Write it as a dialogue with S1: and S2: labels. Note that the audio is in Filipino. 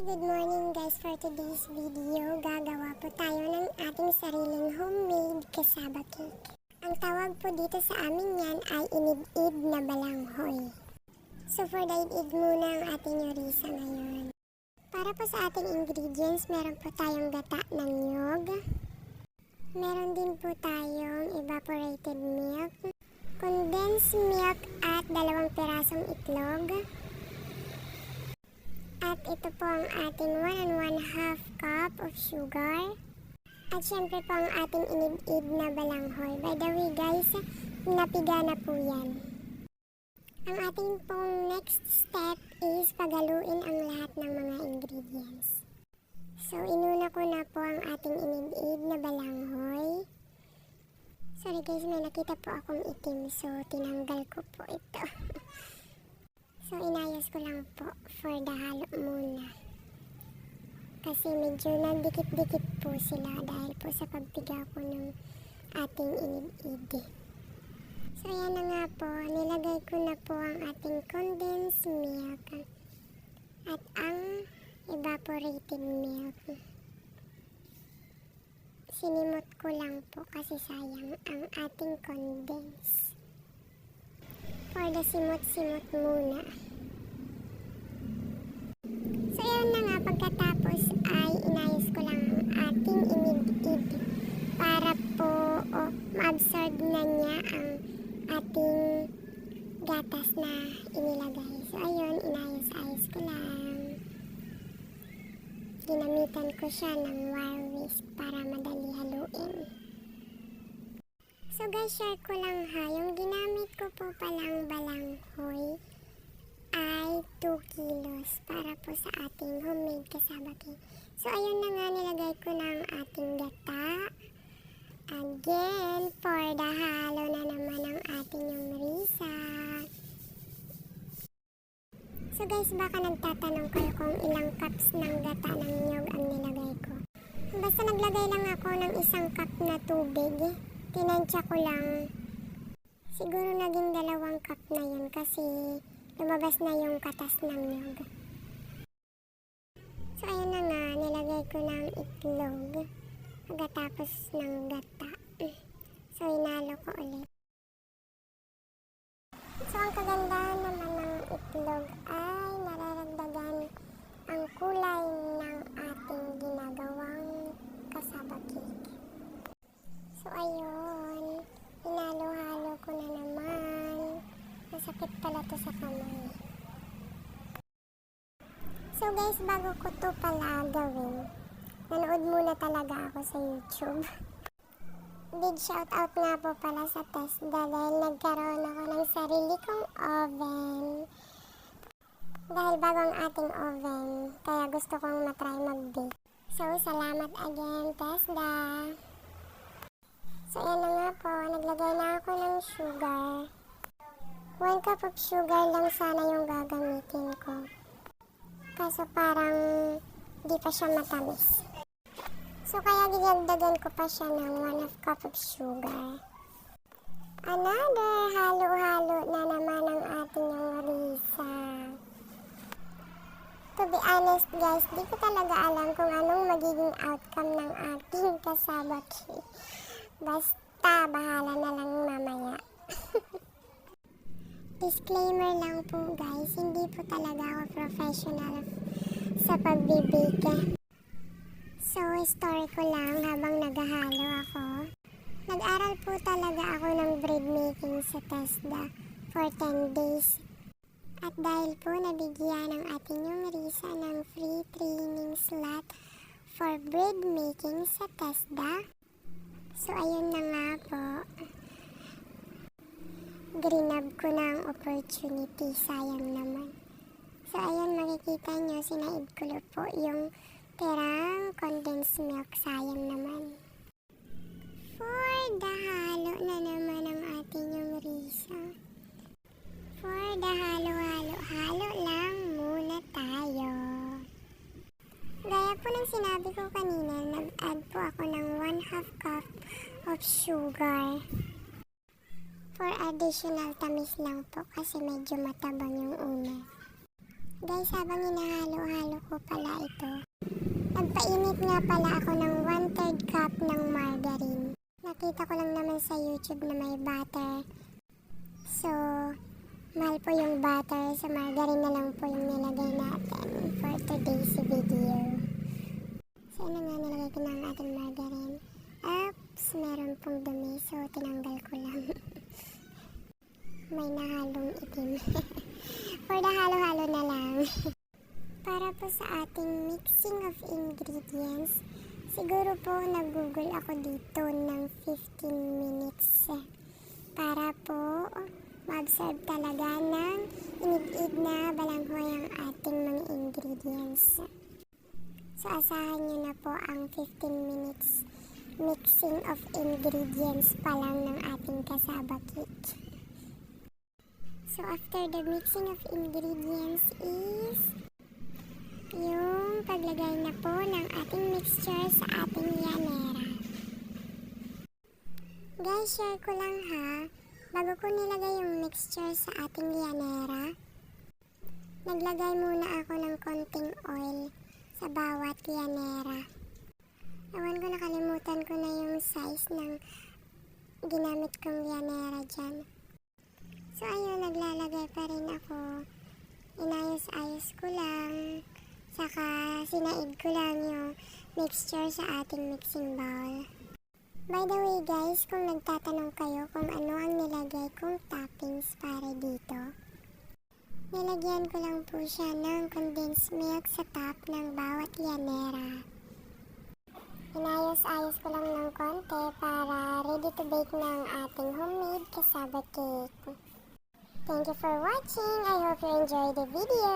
S1: Good morning guys! For today's video, gagawa po tayo ng ating sariling homemade cassava cake. Ang tawag po dito sa amin yan ay inid-id na balanghoy. So for the inid muna ang ating yorisa ngayon. Para po sa ating ingredients, meron po tayong gata ng nyog. Meron din po tayong evaporated milk, condensed milk at 2 pirasong itlog. At ito po ang ating 1 1/2 cup of sugar. At syempre po ang ating inid-id na balanghoy. By the way guys, napiga na po yan. Ang ating pong next step is pagaluin ang lahat ng mga ingredients. So inuna ko na po ang ating inid-id na balanghoy. Sorry guys, may nakita po akong itim, so tinanggal ko po ito. So, inayos ko lang po for the halo muna. Kasi medyo nandikit-dikit po sila dahil po sa pagpiga ko ng ating inid-id. So, yan na nga po. Nilagay ko na po ang ating condensed milk at ang evaporated milk. Sinimot ko lang po kasi sayang ang ating condensed. For the simot-simot muna. So yun na nga, pagkatapos ay inayos ko lang ang ating inid-id para po ma-absorb na niya ang ating gatas na inilagay. So ayun, inayos-ayos ko lang. Ginamitan ko siya ng wire whisk para madali haluin. So guys, share ko lang ha, yung ginamit ko po palang balanghoy ay 2 kilos para po sa ating homemade cassava cake. So ayun na nga, nilagay ko na ang ating gata. Again, for the halo na naman ang ating yung marisa. So guys, baka nagtatanong kayo kung ilang cups ng gata ng nyog ang nilagay ko. Basta naglagay lang ako ng 1 cup na tubig. Tinansya ko lang. Siguro naging 2 cup na yun kasi lumabas na yung katas ng nyog. So ayun na nga, nilagay ko ng itlog pagkatapos ng gata. So inalo ko ulit. So ang kagandahan naman ng itlog ay nararagdagan ang kulay ng ating ginagawang cassava cake. So ayun, hinalo-halo ko na naman. Masakit pala to sa kamay. So guys, bago ko to pala gawin, nanood muna talaga ako sa YouTube. Big shoutout nga po pala sa Tesda dahil nagkaroon ako ng sarili kong oven. Dahil bago ang ating oven, kaya gusto kong matry mag-bake. So salamat again, Tesda! So, yan na nga po. Naglagay na ako ng sugar. 1 cup of sugar lang sana yung gagamitin ko. Kaso parang di pa siya matamis. So, kaya dinagdagan ko pa siya ng 1/2 cup of sugar. Another halo-halo na naman ang ating yung marisa. To be honest guys, di ko talaga alam kung anong magiging outcome ng ating cassava cake. Basta, bahala na lang mamaya. Disclaimer lang po guys, hindi po talaga ako professional sa pagbibake. So, story ko lang habang naghahalo ako. Nag-aral po talaga ako ng bread making sa Tesda for 10 days. At dahil po nabigyan ng ating yung Marisa ng free training slot for bread making sa Tesda. So, ayun na nga po. Grinab ko na ang opportunity. Sayang naman. So, ayun, makikita nyo, sinaid ko po yung perang condensed milk. Sayang naman. For the halo na naman ang ating yung risa. For the halo lang muna tayo. Gaya po ng sinabi ko kanina, nag-add po ako ng 1/2 cup of sugar. For additional tamis lang po kasi medyo matabang yung una. Guys, habang hinahalo-halo ko pala ito, nagpainit nga pala ako ng 1/3 cup ng margarine. Nakita ko lang naman sa YouTube na may butter. So, mahal po yung butter. So, margarine na lang po yung nilagay natin for today's video. So, ano nga nilagay ko ng ating margarine? Oops, meron pong dumi. So, tinanggal ko lang. May nahalong itim. For the halo-halo na lang. Para po sa ating mixing of ingredients, siguro po nag-google ako dito ng 15 minutes. Para po ma-absorb talaga ng inid-id na balanghoy ang ating mga ingredients. So, asahan nyo na po ang 15 minutes mixing of ingredients pa lang ng ating cassava cake. So, after the mixing of ingredients is yung paglagay na po ng ating mixture sa ating llanera. Guys, share ko lang ha. Bago ko nilagay yung mixture sa ating llanera, naglagay muna ako ng konting oil sa bawat llanera. Ewan ko, nakalimutan ko na yung size ng ginamit kong llanera dyan. So ayun, naglalagay pa rin ako. Inayos-ayos ko lang. Saka sinaid ko lang yung mixture sa ating mixing bowl. By the way guys, kung nagtatanong kayo kung ano ang nilagay kong toppings para dito, nilagyan ko lang po siya ng condensed milk sa top ng bawat llanera. Inayos-ayos ko lang ng konti para ready to bake ng ating homemade cassava cake. Thank you for watching. I hope you enjoyed the video.